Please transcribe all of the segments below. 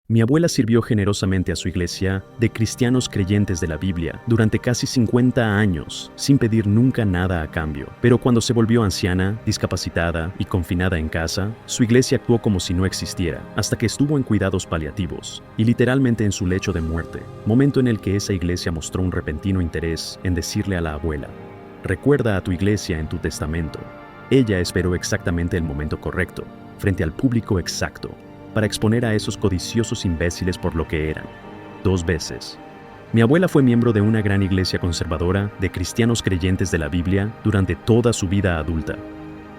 Mi abuela sirvió generosamente a su iglesia de cristianos creyentes de la Biblia durante casi 50 años, sin pedir nunca nada a cambio. Pero cuando se volvió anciana, discapacitada y confinada en casa, su iglesia actuó como si no existiera, hasta que estuvo en cuidados paliativos y literalmente en su lecho de muerte, momento en el que esa iglesia mostró un repentino interés en decirle a la abuela: recuerda a tu iglesia en tu testamento. Ella esperó exactamente el momento correcto, frente al público exacto, para exponer a esos codiciosos imbéciles por lo que eran. 2 veces. Mi abuela fue miembro de una gran iglesia conservadora de cristianos creyentes de la Biblia durante toda su vida adulta.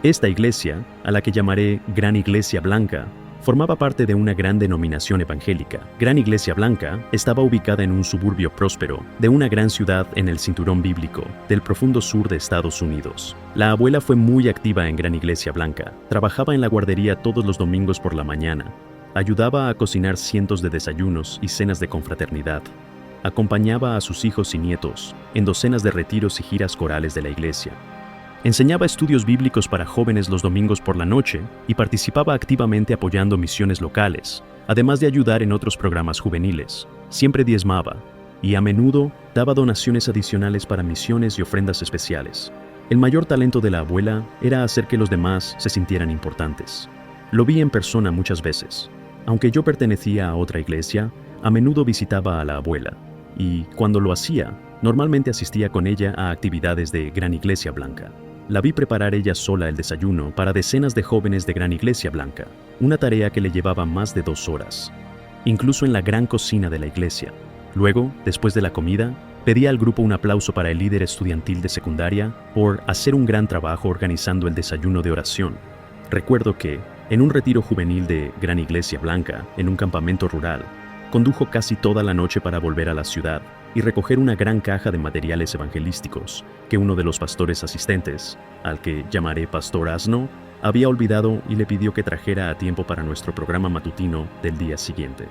Esta iglesia, a la que llamaré Gran Iglesia Blanca, formaba parte de una gran denominación evangélica. Gran Iglesia Blanca estaba ubicada en un suburbio próspero de una gran ciudad en el cinturón bíblico del profundo sur de Estados Unidos. La abuela fue muy activa en Gran Iglesia Blanca. Trabajaba en la guardería todos los domingos por la mañana. Ayudaba a cocinar cientos de desayunos y cenas de confraternidad. Acompañaba a sus hijos y nietos en docenas de retiros y giras corales de la iglesia. Enseñaba estudios bíblicos para jóvenes los domingos por la noche y participaba activamente apoyando misiones locales, además de ayudar en otros programas juveniles. Siempre diezmaba y a menudo daba donaciones adicionales para misiones y ofrendas especiales. El mayor talento de la abuela era hacer que los demás se sintieran importantes. Lo vi en persona muchas veces. Aunque yo pertenecía a otra iglesia, a menudo visitaba a la abuela y, cuando lo hacía, normalmente asistía con ella a actividades de Gran Iglesia Blanca. La vi preparar ella sola el desayuno para decenas de jóvenes de Gran Iglesia Blanca, una tarea que le llevaba más de 2 horas, incluso en la gran cocina de la iglesia. Luego, después de la comida, pedía al grupo un aplauso para el líder estudiantil de secundaria por hacer un gran trabajo organizando el desayuno de oración. Recuerdo que, en un retiro juvenil de Gran Iglesia Blanca, en un campamento rural, condujo casi toda la noche para volver a la ciudad y recoger una gran caja de materiales evangelísticos que uno de los pastores asistentes, al que llamaré Pastor Asno, había olvidado y le pidió que trajera a tiempo para nuestro programa matutino del día siguiente.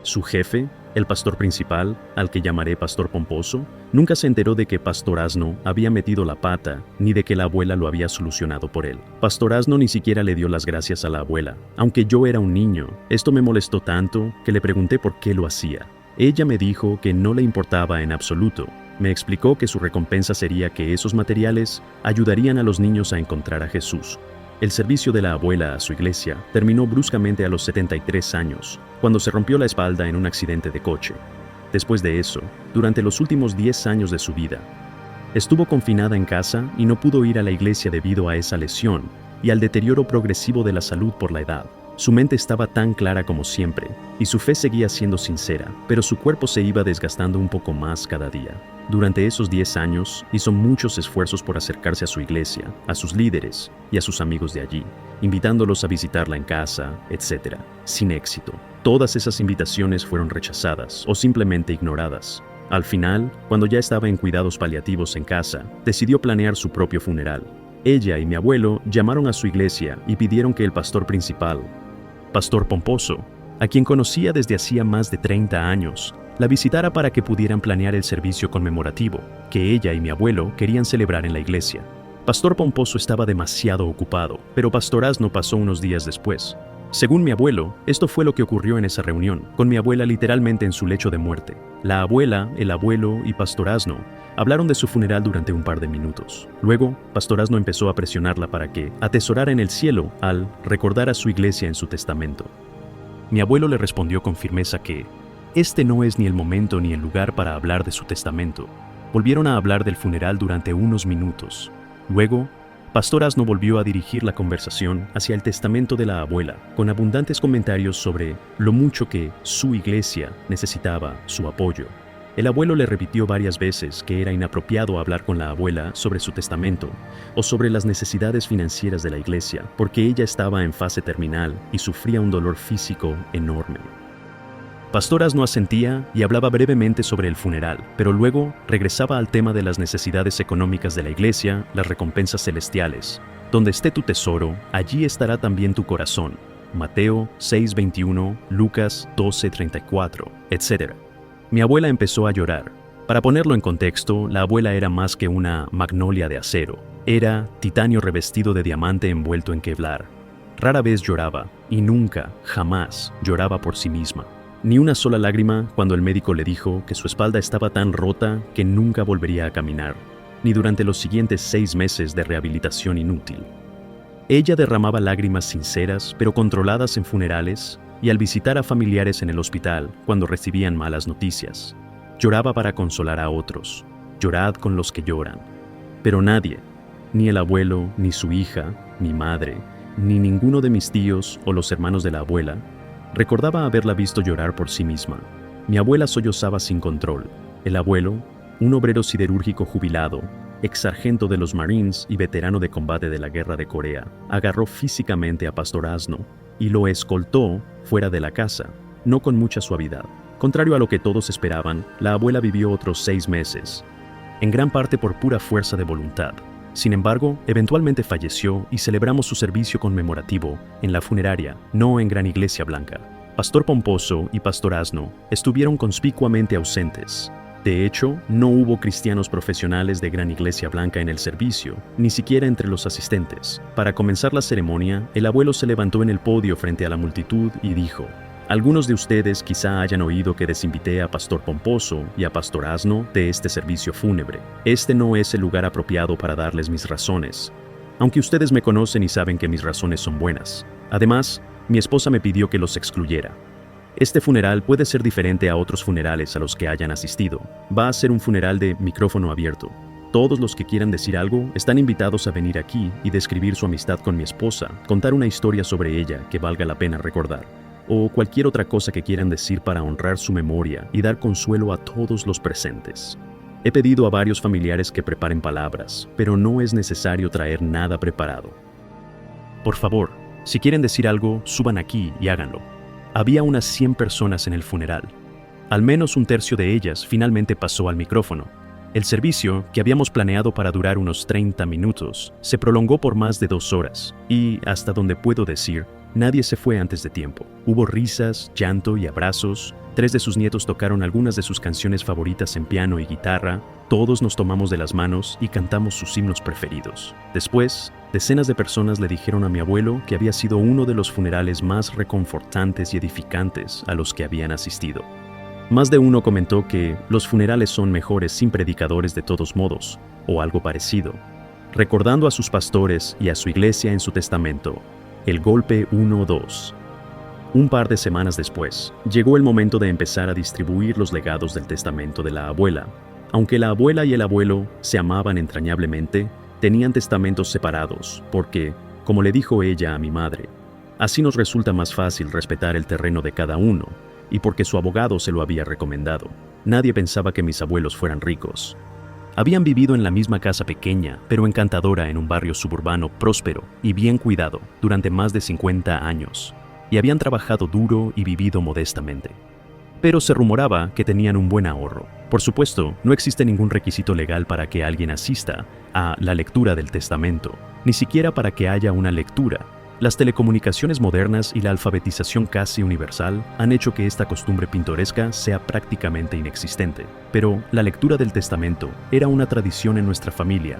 Su jefe, el pastor principal, al que llamaré Pastor Pomposo, nunca se enteró de que Pastor Asno había metido la pata ni de que la abuela lo había solucionado por él. Pastor Asno ni siquiera le dio las gracias a la abuela. Aunque yo era un niño, esto me molestó tanto que le pregunté por qué lo hacía. Ella me dijo que no le importaba en absoluto. Me explicó que su recompensa sería que esos materiales ayudarían a los niños a encontrar a Jesús. El servicio de la abuela a su iglesia terminó bruscamente a los 73 años, cuando se rompió la espalda en un accidente de coche. Después de eso, durante los últimos 10 años de su vida, estuvo confinada en casa y no pudo ir a la iglesia debido a esa lesión y al deterioro progresivo de la salud por la edad. Su mente estaba tan clara como siempre, y su fe seguía siendo sincera, pero su cuerpo se iba desgastando un poco más cada día. Durante esos 10 años, hizo muchos esfuerzos por acercarse a su iglesia, a sus líderes y a sus amigos de allí, invitándolos a visitarla en casa, etc. Sin éxito. Todas esas invitaciones fueron rechazadas o simplemente ignoradas. Al final, cuando ya estaba en cuidados paliativos en casa, decidió planear su propio funeral. Ella y mi abuelo llamaron a su iglesia y pidieron que el pastor principal, Pastor Pomposo, a quien conocía desde hacía más de 30 años, la visitara para que pudieran planear el servicio conmemorativo que ella y mi abuelo querían celebrar en la iglesia. Pastor Pomposo estaba demasiado ocupado, pero Pastor Asno pasó unos días después. Según mi abuelo, esto fue lo que ocurrió en esa reunión, con mi abuela literalmente en su lecho de muerte. La abuela, el abuelo y Pastor Asno hablaron de su funeral durante un par de minutos. Luego, Pastor Asno empezó a presionarla para que atesorara en el cielo al recordar a su iglesia en su testamento. Mi abuelo le respondió con firmeza que este no es ni el momento ni el lugar para hablar de su testamento. Volvieron a hablar del funeral durante unos minutos. Luego, Pastor Asno volvió a dirigir la conversación hacia el testamento de la abuela, con abundantes comentarios sobre lo mucho que su iglesia necesitaba su apoyo. El abuelo le repitió varias veces que era inapropiado hablar con la abuela sobre su testamento o sobre las necesidades financieras de la iglesia, porque ella estaba en fase terminal y sufría un dolor físico enorme. Pastor Asno asentía y hablaba brevemente sobre el funeral, pero luego regresaba al tema de las necesidades económicas de la iglesia, las recompensas celestiales. Donde esté tu tesoro, allí estará también tu corazón. Mateo 6:21, Lucas 12:34, etc. Mi abuela empezó a llorar. Para ponerlo en contexto, la abuela era más que una magnolia de acero. Era titanio revestido de diamante envuelto en Kevlar. Rara vez lloraba, y nunca, jamás, lloraba por sí misma. Ni una sola lágrima cuando el médico le dijo que su espalda estaba tan rota que nunca volvería a caminar, ni durante los siguientes 6 meses de rehabilitación inútil. Ella derramaba lágrimas sinceras pero controladas en funerales y al visitar a familiares en el hospital cuando recibían malas noticias. Lloraba para consolar a otros. Llorad con los que lloran. Pero nadie, ni el abuelo, ni su hija, mi madre, ni ninguno de mis tíos o los hermanos de la abuela, recordaba haberla visto llorar por sí misma. Mi abuela sollozaba sin control. El abuelo, un obrero siderúrgico jubilado, ex sargento de los Marines y veterano de combate de la Guerra de Corea, agarró físicamente a Pastor Asno y lo escoltó fuera de la casa, no con mucha suavidad. Contrario a lo que todos esperaban, la abuela vivió otros 6 meses, en gran parte por pura fuerza de voluntad. Sin embargo, eventualmente falleció y celebramos su servicio conmemorativo en la funeraria, no en Gran Iglesia Blanca. Pastor Pomposo y Pastor Asno estuvieron conspicuamente ausentes. De hecho, no hubo cristianos profesionales de Gran Iglesia Blanca en el servicio, ni siquiera entre los asistentes. Para comenzar la ceremonia, el abuelo se levantó en el podio frente a la multitud y dijo: algunos de ustedes quizá hayan oído que desinvité a Pastor Pomposo y a Pastor Asno de este servicio fúnebre. Este no es el lugar apropiado para darles mis razones, aunque ustedes me conocen y saben que mis razones son buenas. Además, mi esposa me pidió que los excluyera. Este funeral puede ser diferente a otros funerales a los que hayan asistido. Va a ser un funeral de micrófono abierto. Todos los que quieran decir algo están invitados a venir aquí y describir su amistad con mi esposa, contar una historia sobre ella que valga la pena recordar, o cualquier otra cosa que quieran decir para honrar su memoria y dar consuelo a todos los presentes. He pedido a varios familiares que preparen palabras, pero no es necesario traer nada preparado. Por favor, si quieren decir algo, suban aquí y háganlo. Había unas 100 personas en el funeral. Al menos un tercio de ellas finalmente pasó al micrófono. El servicio, que habíamos planeado para durar unos 30 minutos, se prolongó por más de 2 horas, y, hasta donde puedo decir, nadie se fue antes de tiempo. Hubo risas, llanto y abrazos. 3 de sus nietos tocaron algunas de sus canciones favoritas en piano y guitarra. Todos nos tomamos de las manos y cantamos sus himnos preferidos. Después, decenas de personas le dijeron a mi abuelo que había sido uno de los funerales más reconfortantes y edificantes a los que habían asistido. Más de uno comentó que los funerales son mejores sin predicadores de todos modos, o algo parecido, recordando a sus pastores y a su iglesia en su testamento. El golpe 1-2. Un par de semanas después, llegó el momento de empezar a distribuir los legados del testamento de la abuela. Aunque la abuela y el abuelo se amaban entrañablemente, tenían testamentos separados, porque, como le dijo ella a mi madre, así nos resulta más fácil respetar el terreno de cada uno, y porque su abogado se lo había recomendado. Nadie pensaba que mis abuelos fueran ricos. Habían vivido en la misma casa pequeña, pero encantadora en un barrio suburbano próspero y bien cuidado durante más de 50 años, y habían trabajado duro y vivido modestamente. Pero se rumoraba que tenían un buen ahorro. Por supuesto, no existe ningún requisito legal para que alguien asista a la lectura del testamento, ni siquiera para que haya una lectura. Las telecomunicaciones modernas y la alfabetización casi universal han hecho que esta costumbre pintoresca sea prácticamente inexistente. Pero la lectura del testamento era una tradición en nuestra familia,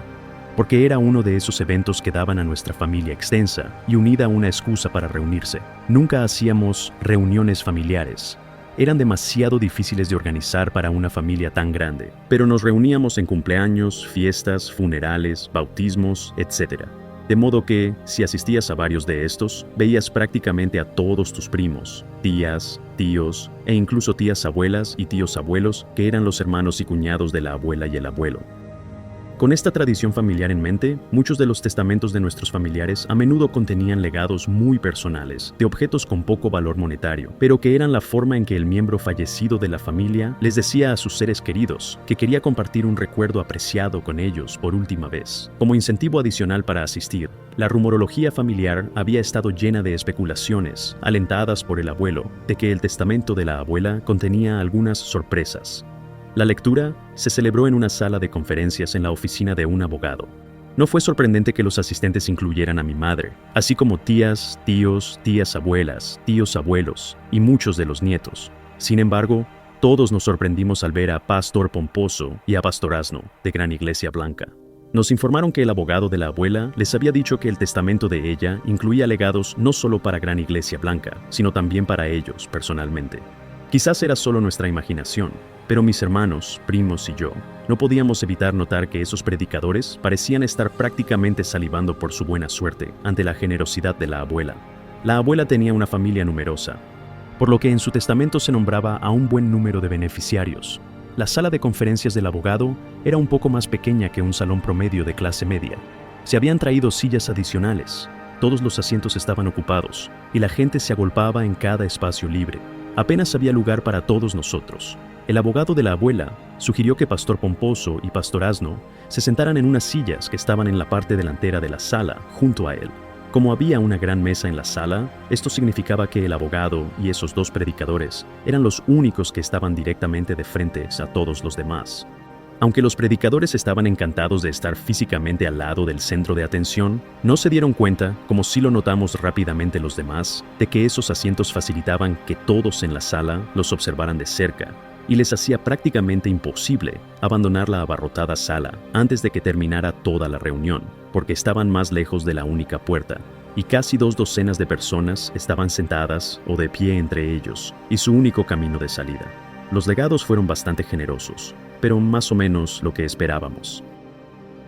porque era uno de esos eventos que daban a nuestra familia extensa y unida una excusa para reunirse. Nunca hacíamos reuniones familiares. Eran demasiado difíciles de organizar para una familia tan grande, pero nos reuníamos en cumpleaños, fiestas, funerales, bautismos, etc. De modo que, si asistías a varios de estos, veías prácticamente a todos tus primos, tías, tíos e incluso tías abuelas y tíos abuelos que eran los hermanos y cuñados de la abuela y el abuelo. Con esta tradición familiar en mente, muchos de los testamentos de nuestros familiares a menudo contenían legados muy personales, de objetos con poco valor monetario, pero que eran la forma en que el miembro fallecido de la familia les decía a sus seres queridos que quería compartir un recuerdo apreciado con ellos por última vez. Como incentivo adicional para asistir, la rumorología familiar había estado llena de especulaciones, alentadas por el abuelo, de que el testamento de la abuela contenía algunas sorpresas. La lectura se celebró en una sala de conferencias en la oficina de un abogado. No fue sorprendente que los asistentes incluyeran a mi madre, así como tías, tíos, tías abuelas, tíos abuelos y muchos de los nietos. Sin embargo, todos nos sorprendimos al ver a Pastor Pomposo y a Pastor Asno, de Gran Iglesia Blanca. Nos informaron que el abogado de la abuela les había dicho que el testamento de ella incluía legados no solo para Gran Iglesia Blanca, sino también para ellos personalmente. Quizás era solo nuestra imaginación, pero mis hermanos, primos y yo no podíamos evitar notar que esos predicadores parecían estar prácticamente salivando por su buena suerte ante la generosidad de la abuela. La abuela tenía una familia numerosa, por lo que en su testamento se nombraba a un buen número de beneficiarios. La sala de conferencias del abogado era un poco más pequeña que un salón promedio de clase media. Se habían traído sillas adicionales, todos los asientos estaban ocupados, y la gente se agolpaba en cada espacio libre. Apenas había lugar para todos nosotros. El abogado de la abuela sugirió que Pastor Pomposo y Pastor Asno se sentaran en unas sillas que estaban en la parte delantera de la sala, junto a él. Como había una gran mesa en la sala, esto significaba que el abogado y esos dos predicadores eran los únicos que estaban directamente de frente a todos los demás. Aunque los predicadores estaban encantados de estar físicamente al lado del centro de atención, no se dieron cuenta, como sí lo notamos rápidamente los demás, de que esos asientos facilitaban que todos en la sala los observaran de cerca, y les hacía prácticamente imposible abandonar la abarrotada sala antes de que terminara toda la reunión, porque estaban más lejos de la única puerta, y casi 2 docenas de personas estaban sentadas o de pie entre ellos, y su único camino de salida. Los legados fueron bastante generosos, pero más o menos lo que esperábamos.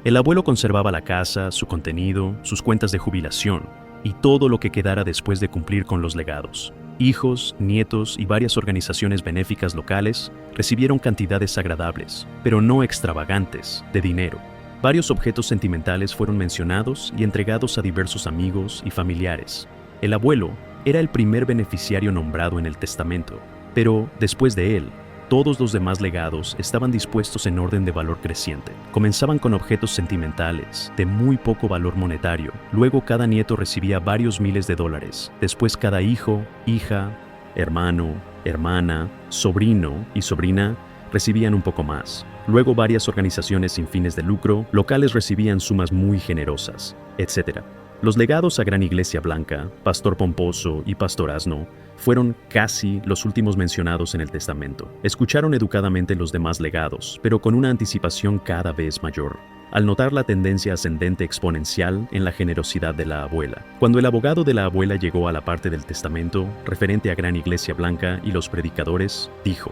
El abuelo conservaba la casa, su contenido, sus cuentas de jubilación, y todo lo que quedara después de cumplir con los legados. Hijos, nietos y varias organizaciones benéficas locales recibieron cantidades agradables, pero no extravagantes, de dinero. Varios objetos sentimentales fueron mencionados y entregados a diversos amigos y familiares. El abuelo era el primer beneficiario nombrado en el testamento, pero después de él, todos los demás legados estaban dispuestos en orden de valor creciente. Comenzaban con objetos sentimentales, de muy poco valor monetario. Luego cada nieto recibía varios miles de dólares. Después cada hijo, hija, hermano, hermana, sobrino y sobrina recibían un poco más. Luego varias organizaciones sin fines de lucro locales recibían sumas muy generosas, etc. Los legados a Gran Iglesia Blanca, Pastor Pomposo y Pastor Asno fueron casi los últimos mencionados en el testamento. Escucharon educadamente los demás legados, pero con una anticipación cada vez mayor, al notar la tendencia ascendente exponencial en la generosidad de la abuela. Cuando el abogado de la abuela llegó a la parte del testamento referente a Gran Iglesia Blanca y los predicadores, dijo: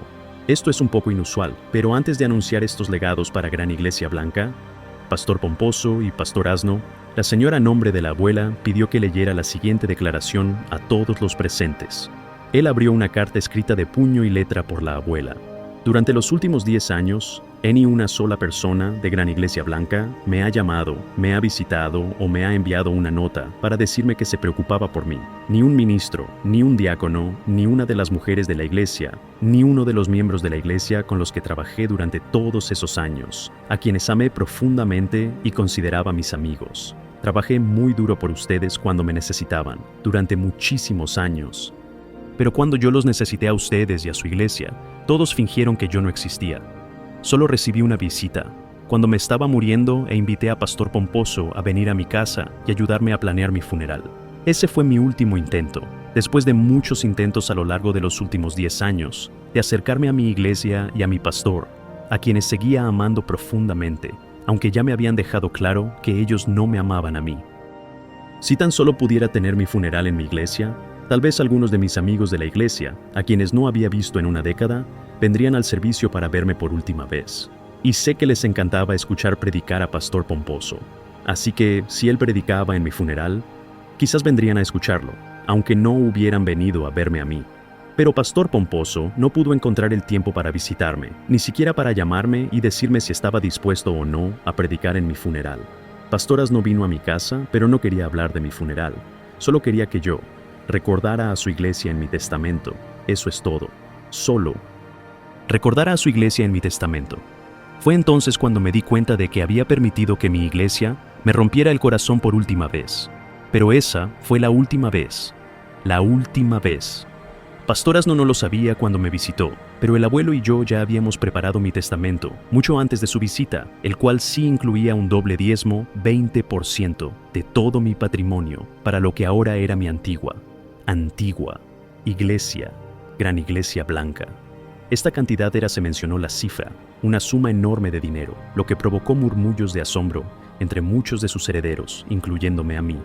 «Esto es un poco inusual, pero antes de anunciar estos legados para Gran Iglesia Blanca, Pastor Pomposo y Pastor Asno, la señora a nombre de la abuela pidió que leyera la siguiente declaración a todos los presentes». Él abrió una carta escrita de puño y letra por la abuela. «Durante los últimos 10 años, ni una sola persona de Gran Iglesia Blanca me ha llamado, me ha visitado o me ha enviado una nota para decirme que se preocupaba por mí. Ni un ministro, ni un diácono, ni una de las mujeres de la iglesia, ni uno de los miembros de la iglesia con los que trabajé durante todos esos años, a quienes amé profundamente y consideraba mis amigos. Trabajé muy duro por ustedes cuando me necesitaban, durante muchísimos años. Pero cuando yo los necesité a ustedes y a su iglesia, todos fingieron que yo no existía. Solo recibí una visita, cuando me estaba muriendo, e invité a Pastor Pomposo a venir a mi casa y ayudarme a planear mi funeral. Ese fue mi último intento, después de muchos intentos a lo largo de los últimos 10 años, de acercarme a mi iglesia y a mi pastor, a quienes seguía amando profundamente, aunque ya me habían dejado claro que ellos no me amaban a mí. Si tan solo pudiera tener mi funeral en mi iglesia, tal vez algunos de mis amigos de la iglesia, a quienes no había visto en una década, vendrían al servicio para verme por última vez. Y sé que les encantaba escuchar predicar a Pastor Pomposo. Así que, si él predicaba en mi funeral, quizás vendrían a escucharlo, aunque no hubieran venido a verme a mí. Pero Pastor Pomposo no pudo encontrar el tiempo para visitarme, ni siquiera para llamarme y decirme si estaba dispuesto o no a predicar en mi funeral. Pastor Asno vino a mi casa, pero no quería hablar de mi funeral. Solo quería que yo recordara a su iglesia en mi testamento. Eso es todo. Solo recordara a su iglesia en mi testamento. Fue entonces cuando me di cuenta de que había permitido que mi iglesia me rompiera el corazón por última vez. Pero esa fue la última vez. La última vez. Pastor Asno no lo sabía cuando me visitó, pero el abuelo y yo ya habíamos preparado mi testamento mucho antes de su visita, el cual sí incluía un doble diezmo, 20% de todo mi patrimonio, para lo que ahora era mi antigua iglesia, Gran Iglesia Blanca. Esta cantidad se mencionó la cifra, una suma enorme de dinero, lo que provocó murmullos de asombro entre muchos de sus herederos, incluyéndome a mí.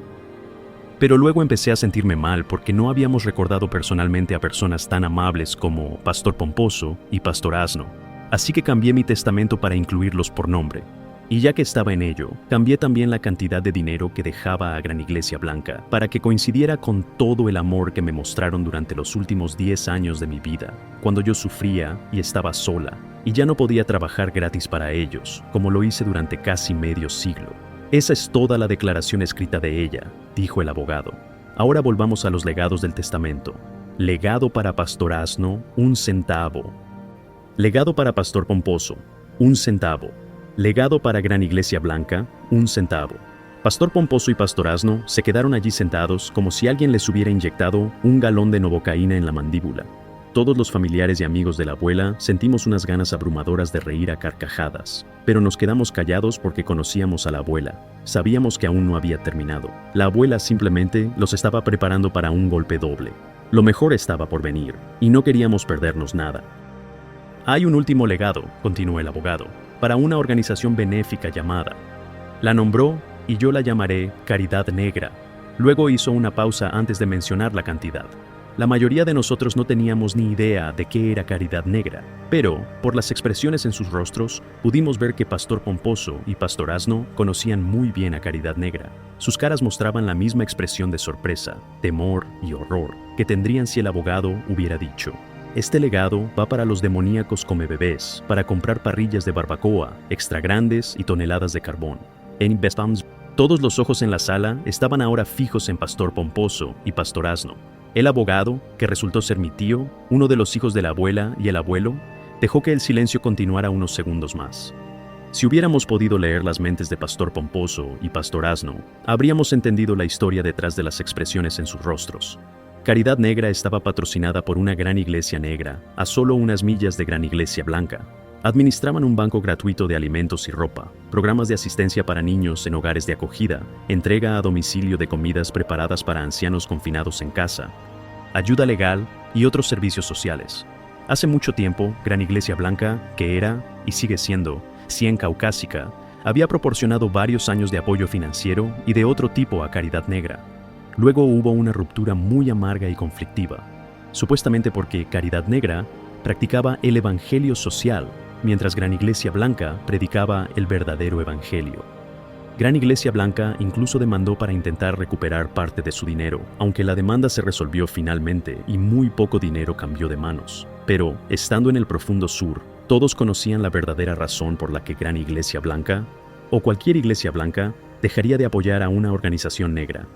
Pero luego empecé a sentirme mal porque no habíamos recordado personalmente a personas tan amables como Pastor Pomposo y Pastor Asno, así que cambié mi testamento para incluirlos por nombre. Y ya que estaba en ello, cambié también la cantidad de dinero que dejaba a Gran Iglesia Blanca para que coincidiera con todo el amor que me mostraron durante los últimos 10 años de mi vida, cuando yo sufría y estaba sola, y ya no podía trabajar gratis para ellos, como lo hice durante casi medio siglo. Esa es toda la declaración escrita de ella, dijo el abogado. Ahora volvamos a los legados del testamento. Legado para Pastor Asno, 1 centavo. Legado para Pastor Pomposo, 1 centavo. Legado para Gran Iglesia Blanca, 1 centavo. Pastor Pomposo y Pastor Asno se quedaron allí sentados como si alguien les hubiera inyectado 1 galón de novocaína en la mandíbula. Todos los familiares y amigos de la abuela sentimos unas ganas abrumadoras de reír a carcajadas, pero nos quedamos callados porque conocíamos a la abuela. Sabíamos que aún no había terminado. La abuela simplemente los estaba preparando para un golpe doble. Lo mejor estaba por venir, y no queríamos perdernos nada. Hay un último legado, continuó el abogado, para una organización benéfica llamada. La nombró y yo la llamaré Caridad Negra. Luego hizo una pausa antes de mencionar la cantidad. La mayoría de nosotros no teníamos ni idea de qué era Caridad Negra, pero, por las expresiones en sus rostros, pudimos ver que Pastor Pomposo y Pastor Asno conocían muy bien a Caridad Negra. Sus caras mostraban la misma expresión de sorpresa, temor y horror que tendrían si el abogado hubiera dicho: este legado va para los demoníacos comebebés, para comprar parrillas de barbacoa, extra grandes y toneladas de carbón. En Bestams, todos los ojos en la sala estaban ahora fijos en Pastor Pomposo y Pastor Asno. El abogado, que resultó ser mi tío, uno de los hijos de la abuela y el abuelo, dejó que el silencio continuara unos segundos más. Si hubiéramos podido leer las mentes de Pastor Pomposo y Pastor Asno, habríamos entendido la historia detrás de las expresiones en sus rostros. Caridad Negra estaba patrocinada por una gran iglesia negra, a solo unas millas de Gran Iglesia Blanca. Administraban un banco gratuito de alimentos y ropa, programas de asistencia para niños en hogares de acogida, entrega a domicilio de comidas preparadas para ancianos confinados en casa, ayuda legal y otros servicios sociales. Hace mucho tiempo, Gran Iglesia Blanca, que era y sigue siendo 100 caucásica, había proporcionado varios años de apoyo financiero y de otro tipo a Caridad Negra. Luego hubo una ruptura muy amarga y conflictiva, supuestamente porque Caridad Negra practicaba el evangelio social, mientras Gran Iglesia Blanca predicaba el verdadero evangelio. Gran Iglesia Blanca incluso demandó para intentar recuperar parte de su dinero, aunque la demanda se resolvió finalmente y muy poco dinero cambió de manos. Pero, estando en el profundo sur, todos conocían la verdadera razón por la que Gran Iglesia Blanca, o cualquier iglesia blanca, dejaría de apoyar a una organización negra.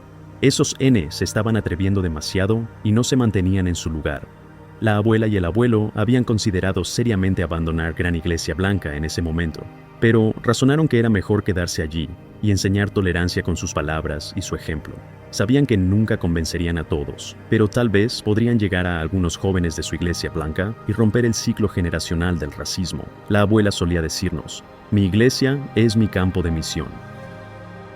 Esos N se estaban atreviendo demasiado y no se mantenían en su lugar. La abuela y el abuelo habían considerado seriamente abandonar Gran Iglesia Blanca en ese momento, pero razonaron que era mejor quedarse allí y enseñar tolerancia con sus palabras y su ejemplo. Sabían que nunca convencerían a todos, pero tal vez podrían llegar a algunos jóvenes de su iglesia blanca y romper el ciclo generacional del racismo. La abuela solía decirnos: mi iglesia es mi campo de misión.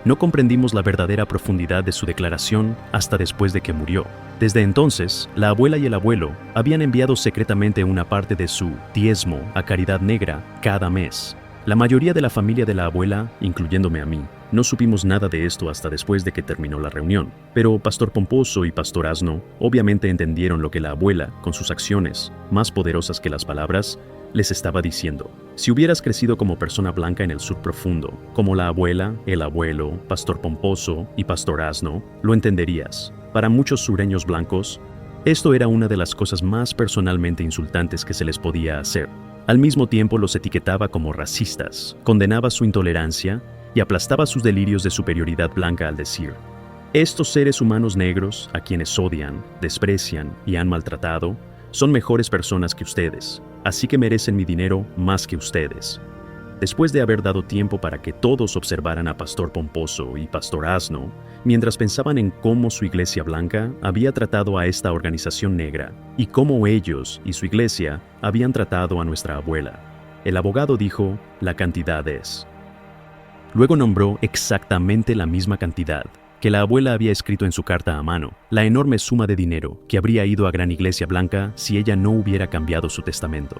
No comprendimos la verdadera profundidad de su declaración hasta después de que murió. Desde entonces, la abuela y el abuelo habían enviado secretamente una parte de su diezmo a Caridad Negra cada mes. La mayoría de la familia de la abuela, incluyéndome a mí, no supimos nada de esto hasta después de que terminó la reunión. Pero Pastor Pomposo y Pastor Asno obviamente entendieron lo que la abuela, con sus acciones, más poderosas que las palabras, les estaba diciendo. Si hubieras crecido como persona blanca en el sur profundo, como la abuela, el abuelo, Pastor Pomposo y Pastor Asno, lo entenderías. Para muchos sureños blancos, esto era una de las cosas más personalmente insultantes que se les podía hacer. Al mismo tiempo los etiquetaba como racistas, condenaba su intolerancia y aplastaba sus delirios de superioridad blanca al decir: estos seres humanos negros, a quienes odian, desprecian y han maltratado, son mejores personas que ustedes, así que merecen mi dinero más que ustedes. Después de haber dado tiempo para que todos observaran a Pastor Pomposo y Pastor Asno, mientras pensaban en cómo su iglesia blanca había tratado a esta organización negra y cómo ellos y su iglesia habían tratado a nuestra abuela, el abogado dijo: la cantidad es. Luego nombró exactamente la misma cantidad que la abuela había escrito en su carta a mano, la enorme suma de dinero que habría ido a Gran Iglesia Blanca si ella no hubiera cambiado su testamento.